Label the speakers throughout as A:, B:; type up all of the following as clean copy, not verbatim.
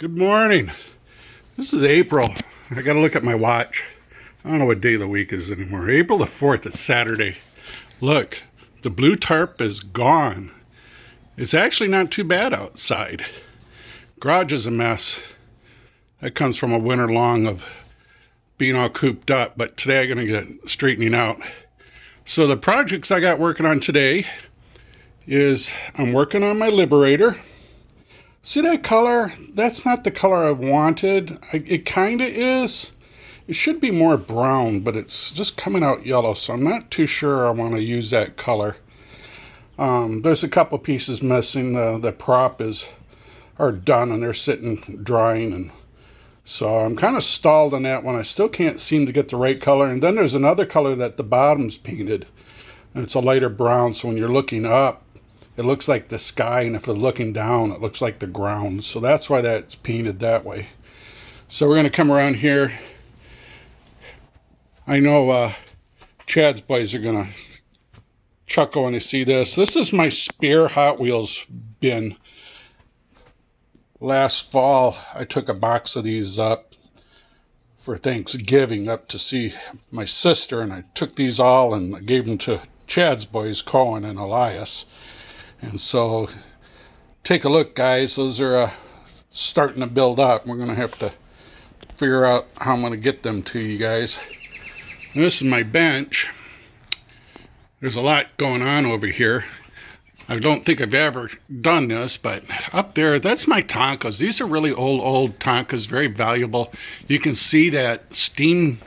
A: Good morning. This is April. I gotta look at my watch. I don't know what day of the week is anymore. April the 4th, it's Saturday. Look, the blue tarp is gone. It's actually not too bad outside. Garage is a mess. That comes from a winter long of being all cooped up, but today I'm gonna get straightening out. So the projects I got working on today is I'm working on my Liberator. See that color? That's not the color I wanted. It kind of is. It should be more brown, but it's just coming out yellow, so I'm not too sure I want to use that color. There's a couple pieces missing. The prop are done and they're sitting drying, and so I'm kind of stalled on that one. I still can't seem to get the right color. And then there's another color that the bottom's painted, and it's a lighter brown, so when you're looking up, it looks like the sky, and if you're looking down, it looks like the ground. So that's why that's painted that way. So we're going to come around here. I know Chad's boys are going to chuckle when they see this. This is my spare Hot Wheels bin. Last fall, I took a box of these up for Thanksgiving up to see my sister, and I took these all and I gave them to Chad's boys, Cohen and Elias. And so take a look, guys. Those are starting to build up. We're going to have to figure out how I'm going to get them to you guys. And this is my bench. There's a lot going on over here. I don't think I've ever done this, but up there, that's my Tonkas. These are really old Tonkas, very valuable. You can see that steam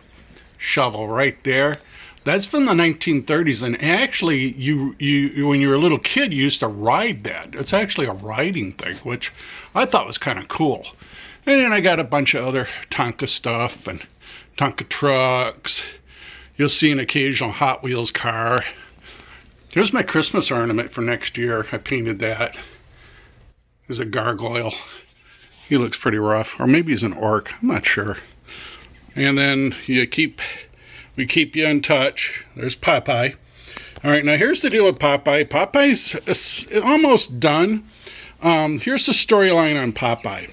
A: shovel right there. That's from the 1930s, and actually, you when you were a little kid, you used to ride that. It's actually a riding thing, which I thought was kind of cool. And then I got a bunch of other Tonka stuff and Tonka trucks. You'll see an occasional Hot Wheels car. Here's my Christmas ornament for next year. I painted that. There's a gargoyle. He looks pretty rough, or maybe he's an orc. I'm not sure. And then we keep you in touch. There's Popeye. All right, now here's the deal with Popeye. Popeye's almost done. Here's the storyline on Popeye.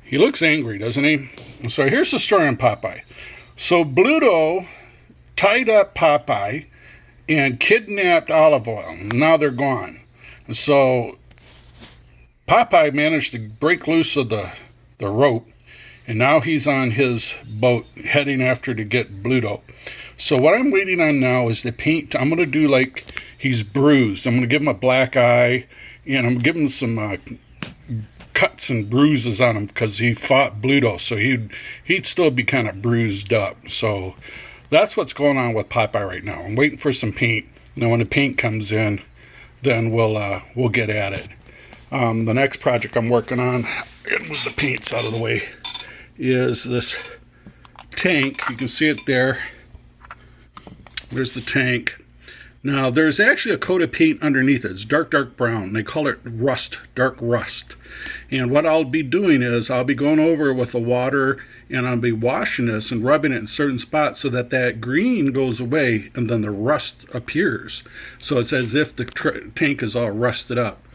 A: He looks angry, doesn't he? So here's the story on Popeye. So Bluto tied up Popeye and kidnapped Olive Oyl. Now they're gone. And so Popeye managed to break loose of the rope, and now he's on his boat heading after to get Bluto. So what I'm waiting on now is the paint. I'm going to do like he's bruised. I'm going to give him a black eye, and I'm giving him some cuts and bruises on him because he fought Bluto. So he'd still be kind of bruised up. So that's what's going on with Popeye right now. I'm waiting for some paint. And then when the paint comes in, then we'll get at it. The next project I'm working on, and with the paints out of the way, is this tank. You can see it there. There's the tank. Now there's actually a coat of paint underneath it. It's dark brown. They call it rust, dark rust. And what I'll be doing is I'll be going over with the water, and I'll be washing this and rubbing it in certain spots so that green goes away and then the rust appears. So it's as if the tank is all rusted up.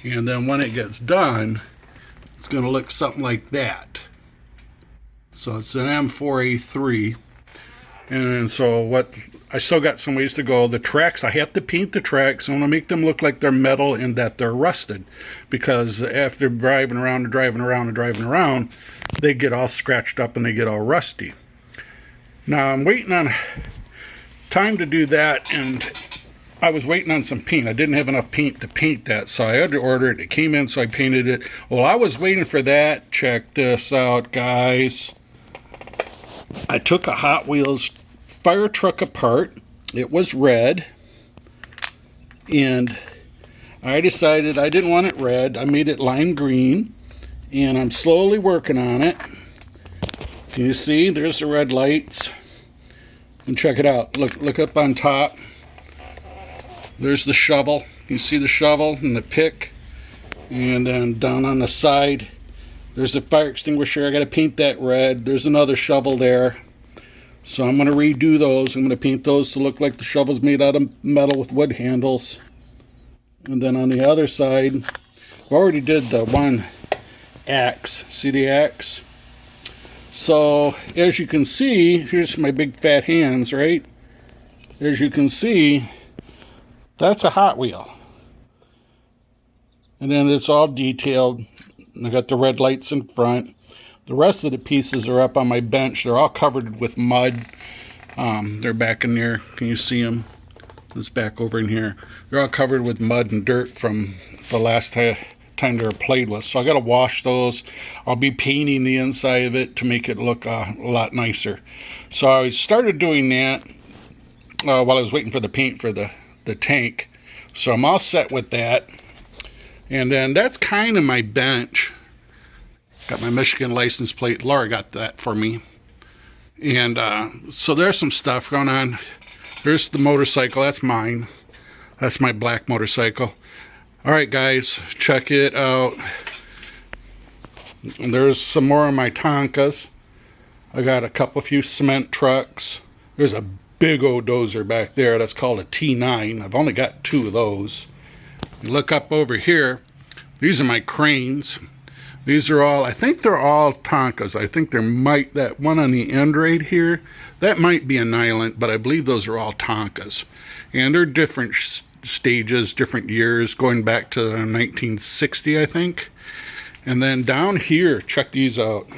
A: And then when it gets done, it's going to look something like that. So it's an M4A3, and so I still got some ways to go. The tracks, I have to paint the tracks. I want to make them look like they're metal and that they're rusted, because after driving around, they get all scratched up and they get all rusty. Now I'm waiting on time to do that, and I was waiting on some paint. I didn't have enough paint to paint that, so I had to order it. It came in, so I painted it. Well, I was waiting for that. Check this out, guys. I took a Hot Wheels fire truck apart. It was red, and I decided I didn't want it red. I made it lime green, and I'm slowly working on it. Can you see? There's the red lights. And check it out. Look up on top. There's the shovel. You see the shovel and the pick. And then down on the side, there's the fire extinguisher. I got to paint that red. There's another shovel there. So I'm going to redo those. I'm going to paint those to look like the shovel's made out of metal with wood handles. And then on the other side, I already did the one axe. See the axe? So as you can see, here's my big fat hands, right? As you can see, that's a Hot Wheel. And then it's all detailed. I got the red lights in front. The rest of the pieces are up on my bench. They're all covered with mud. They're back in there. Can you see them? It's back over in here. They're all covered with mud and dirt from the last time they were played with. So I got to wash those. I'll be painting the inside of it to make it look a lot nicer. So I started doing that while I was waiting for the paint for the tank. So I'm all set with that. And then that's kind of my bench. Got my Michigan license plate. Laura got that for me. And so there's some stuff going on. There's the motorcycle. That's mine. That's my black motorcycle. All right, guys, check it out. And there's some more of my Tonkas. I got a few cement trucks. There's a big old dozer back there. That's called a T9. I've only got 2 of those. You look up over here. These are my cranes. These are all, I think they're all Tonkas. I think there might, that one on the end right here, that might be a Nylon, but I believe those are all Tonkas. And they're different stages, different years, going back to 1960, I think. And then down here, check these out.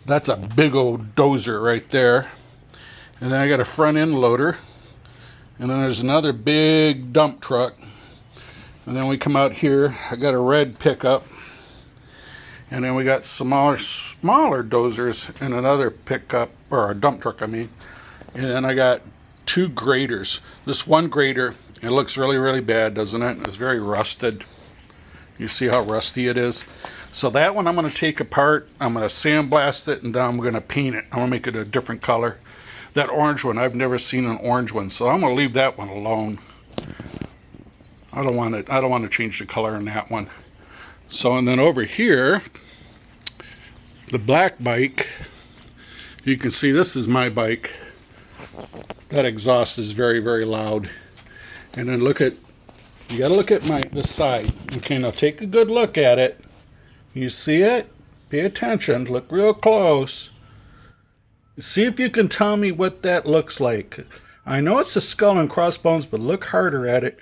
A: That's a big old dozer right there. And then I got a front end loader. And then there's another big dump truck. And then we come out here, I got a red pickup. And then we got smaller dozers and another pickup, or a dump truck, I mean. And then I got 2 graders. This one grader, it looks really, really bad, doesn't it? It's very rusted. You see how rusty it is? So that one I'm going to take apart. I'm going to sandblast it, and then I'm going to paint it. I'm going to make it a different color. That orange one, I've never seen an orange one, so I'm going to leave that one alone. I don't want to change the color on that one. So, and then over here, the black bike, you can see this is my bike. That exhaust is very, very loud. And then look at, you got to look at this side. Okay, now take a good look at it. You see it? Pay attention, look real close. See if you can tell me what that looks like. I know it's a skull and crossbones, but look harder at it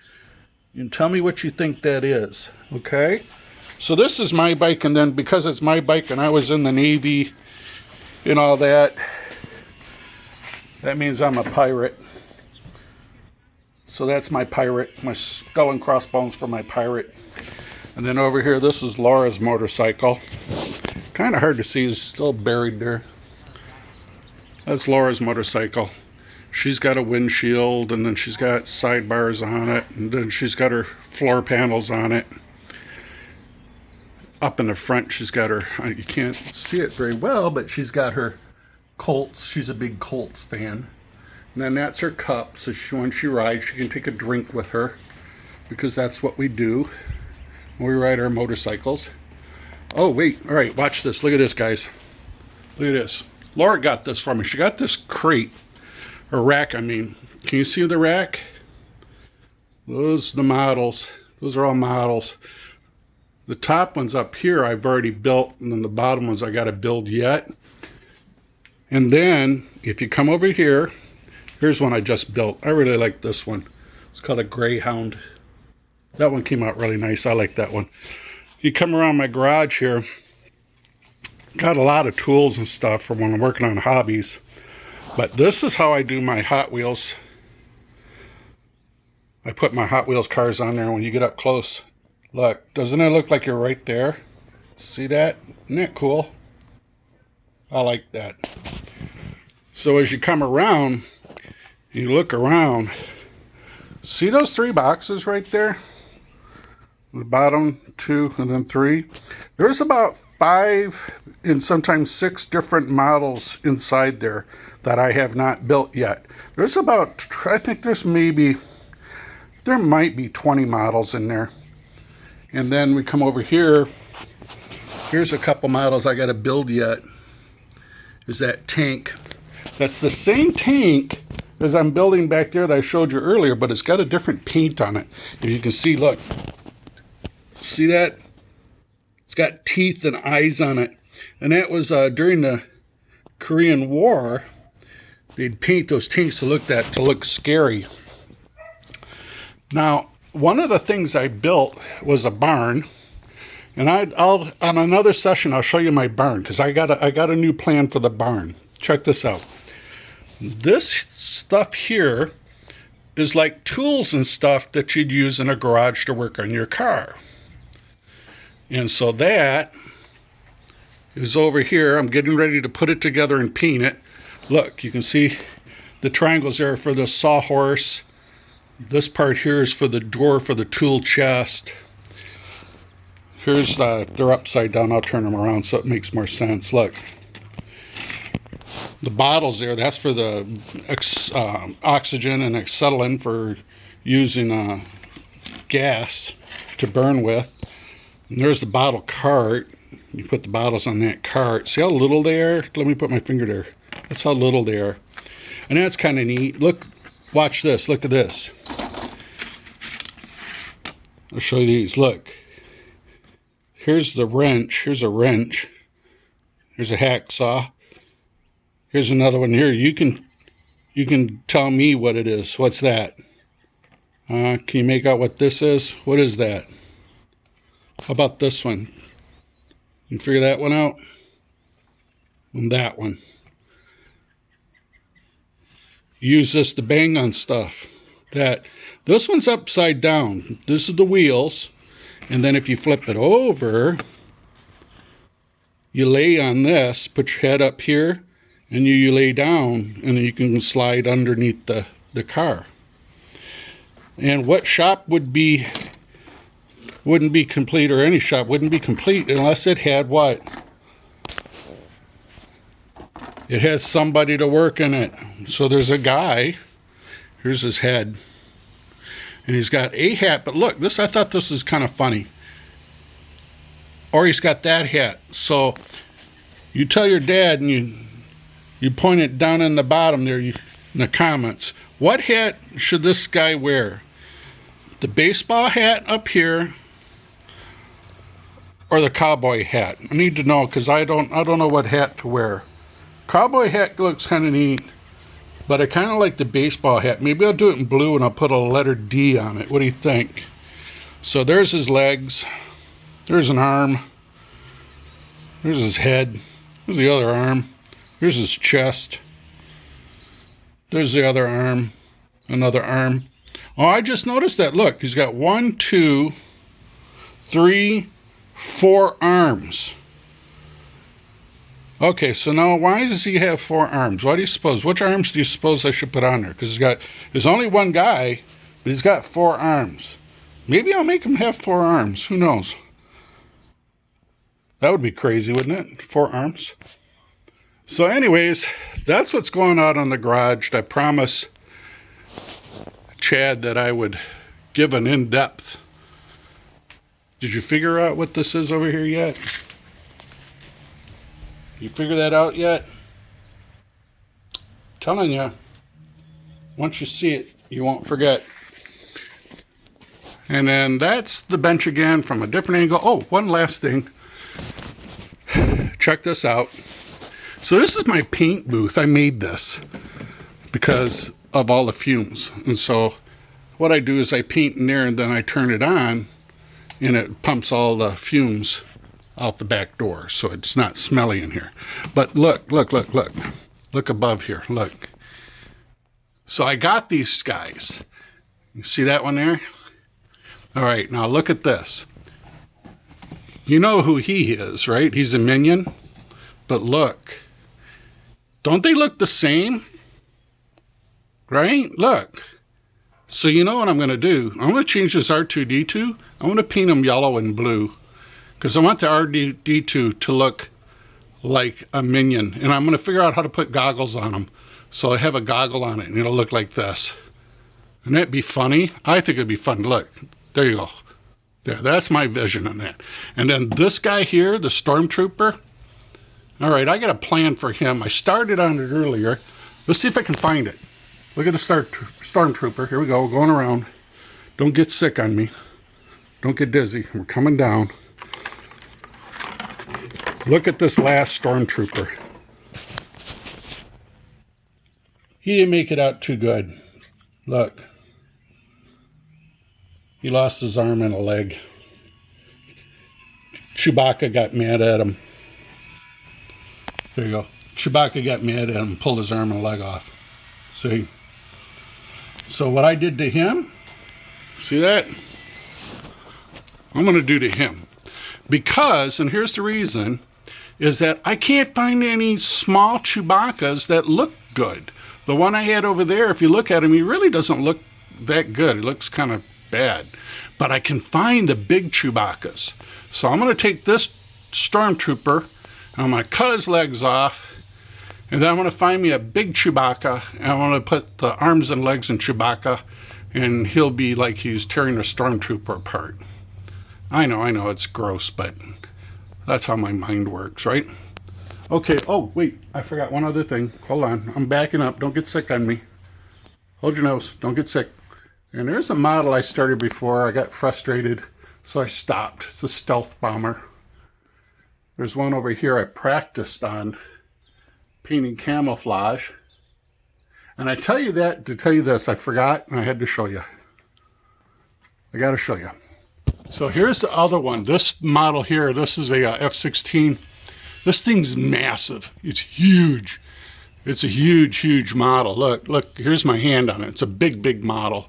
A: and tell me what you think that is, okay? So this is my bike, and then because it's my bike and I was in the Navy and all that, that means I'm a pirate. So that's my pirate, my skull and crossbones for my pirate. And then over here, this is Laura's motorcycle. Kind of hard to see, it's still buried there. That's Laura's motorcycle. She's got a windshield, and then she's got sidebars on it, and then she's got her floor panels on it. Up in the front, she's got her, you can't see it very well, but she's got her Colts. She's a big Colts fan. And then that's her cup, so when she rides, she can take a drink with her, because that's what we do when we ride our motorcycles. Oh, wait, all right, watch this. Look at this, guys. Look at this. Laura got this for me. She got this crate, or rack, I mean. Can you see the rack? Those are the models. Those are all models. The top ones up here I've already built, and then the bottom ones I got to build yet. And then, if you come over here, here's one I just built. I really like this one. It's called a Greyhound. That one came out really nice. I like that one. You come around my garage here, got a lot of tools and stuff from when I'm working on hobbies. But this is how I do my Hot Wheels. I put my Hot Wheels cars on there. When you get up close, look, doesn't it look like you're right there? See that? Isn't that cool? I like that. So as you come around, you look around, see those 3 boxes right there? The bottom 2 and then 3. There's about 5 and sometimes 6 different models inside there that I have not built yet. There's about, I think there might be 20 models in there. And then we come over here. Here's a couple models I got to build yet. Is that tank. That's the same tank as I'm building back there that I showed you earlier, but it's got a different paint on it. If you can see, look. See that? It's got teeth and eyes on it. And that was during the Korean War. They'd paint those tanks to look scary. Now, one of the things I built was a barn. And I'll on another session I'll show you my barn, because I got a new plan for the barn. Check this out. This stuff here is like tools and stuff that you'd use in a garage to work on your car. And so that is over here. I'm getting ready to put it together and paint it. Look, you can see the triangles there for the sawhorse. This part here is for the door for the tool chest. Here's they're upside down. I'll turn them around so it makes more sense. Look, the bottles there, that's for the oxygen and acetylene for using gas to burn with. And there's the bottle cart. You put the bottles on that cart. See how little they are? Let me put my finger there. That's how little they are. And that's kind of neat. Look, watch this. Look at this. I'll show you these. Look. Here's the wrench. Here's a wrench. Here's a hacksaw. Here's another one here. You can tell me what it is. What's that? Can you make out what this is? What is that? How about this one? You figure that one out? And that one. Use this to bang on stuff. This one's upside down. This is the wheels. And then if you flip it over, you lay on this, put your head up here, and you lay down, and then you can slide underneath the car. And what shop wouldn't be complete, or any shop wouldn't be complete unless it had what? It has somebody to work in it. So there's a guy, here's his head. And he's got a hat, but look, I thought this was kind of funny. Or he's got that hat. So you tell your dad and you point it down in the bottom there in the comments. What hat should this guy wear? The baseball hat up here or the cowboy hat? I need to know, because I don't know what hat to wear. Cowboy hat looks kind of neat. But I kind of like the baseball hat. Maybe I'll do it in blue and I'll put a letter D on it. What do you think? So there's his legs. There's an arm. There's his head. There's the other arm. Here's his chest. There's the other arm. Another arm. Oh, I just noticed that. Look, he's got 1, 2, 3, 4 arms. Okay, so now why does he have 4 arms? What do you suppose? Which arms do you suppose I should put on there? Because there's only one guy, but he's got 4 arms. Maybe I'll make him have 4 arms. Who knows? That would be crazy, wouldn't it? 4 arms. So anyways, that's what's going on in the garage. I promised Chad that I would give an in-depth. Did you figure out what this is over here yet? You figure that out yet? Telling you, once you see it, you won't forget. And then that's the bench again from a different angle. Oh, one last thing. Check this out. So this is my paint booth. I made this because of all the fumes. And so what I do is I paint in there and then I turn it on and it pumps all the fumes out the back door, so it's not smelly in here. But look. Look above here, look. So I got these guys. You see that one there? All right, now look at this. You know who he is, right? He's a minion. But look. Don't they look the same? Right? Look. So you know what I'm going to do? I'm going to change this R2-D2. I'm going to paint them yellow and blue. Because I want the R2-D2 to look like a minion. And I'm going to figure out how to put goggles on them. So I have a goggle on it and it'll look like this. And that'd be funny. I think it'd be fun. Look, there you go. There, that's my vision on that. And then this guy here, the Stormtrooper. All right, I got a plan for him. I started on it earlier. Let's see if I can find it. Look at the Stormtrooper. Here we go, going around. Don't get sick on me. Don't get dizzy. We're coming down. Look at this last stormtrooper. He didn't make it out too good. Look. He lost his arm and a leg. Chewbacca got mad at him. There you go. Chewbacca got mad at him, pulled his arm and leg off. See? So what I did to him, see that? I'm going to do to him. Because, and here's the reason, is that I can't find any small Chewbaccas that look good. The one I had over there, if you look at him, he really doesn't look that good. He looks kind of bad. But I can find the big Chewbaccas. So I'm going to take this stormtrooper, and I'm going to cut his legs off, and then I'm going to find me a big Chewbacca, and I'm going to put the arms and legs in Chewbacca, and he'll be like he's tearing a stormtrooper apart. I know, it's gross, but that's how my mind works, right? Okay, oh, wait, I forgot one other thing. Hold on, I'm backing up. Don't get sick on me. Hold your nose, don't get sick. And there's a model I started before. I got frustrated, so I stopped. It's a stealth bomber. There's one over here I practiced on painting camouflage. And I tell you that to tell you this, I forgot and I had to show you. I got to show you. So here's the other one. This model here, this is a F-16. This thing's massive. It's huge. It's a huge, huge model. Look, here's my hand on it. It's a big, big model.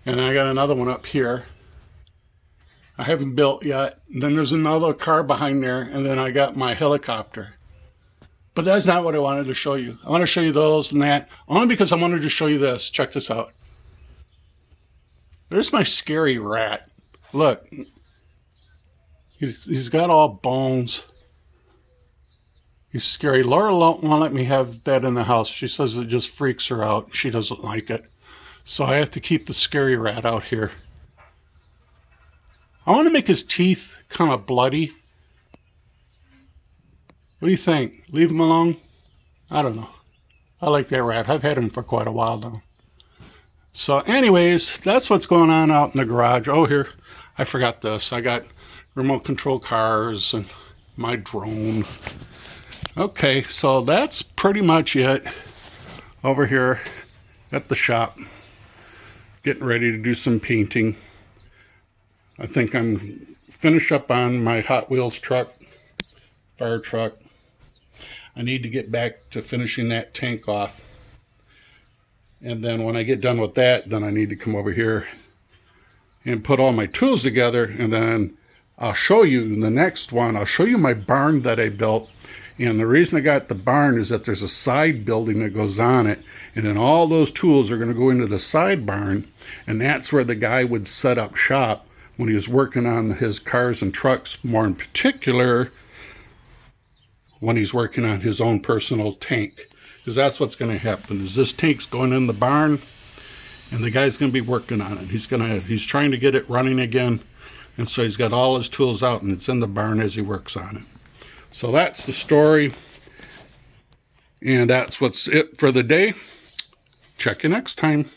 A: And I got another one up here. I haven't built yet. And then there's another car behind there. And then I got my helicopter. But that's not what I wanted to show you. I want to show you those and that. Only because I wanted to show you this. Check this out. There's my scary rat. Look. He's got all bones. He's scary. Laura won't let me have that in the house. She says it just freaks her out. She doesn't like it. So I have to keep the scary rat out here. I want to make his teeth kind of bloody. What do you think? Leave him alone? I don't know. I like that rat. I've had him for quite a while now. So anyways, that's what's going on out in the garage. Oh, here, I forgot this. I got remote control cars and my drone. Okay, so that's pretty much it over here at the shop. Getting ready to do some painting. I think I'm finished up on my Hot Wheels truck, fire truck. I need to get back to finishing that tank off. And then when I get done with that, then I need to come over here and put all my tools together. And then I'll show you in the next one, I'll show you my barn that I built. And the reason I got the barn is that there's a side building that goes on it. And then all those tools are going to go into the side barn. And that's where the guy would set up shop when he was working on his cars and trucks, more in particular when he's working on his own personal tank. Because that's what's going to happen, is this tank's going in the barn, and the guy's going to be working on it. He's trying to get it running again, and so he's got all his tools out, and it's in the barn as he works on it. So that's the story, and that's what's it for the day. Check you next time.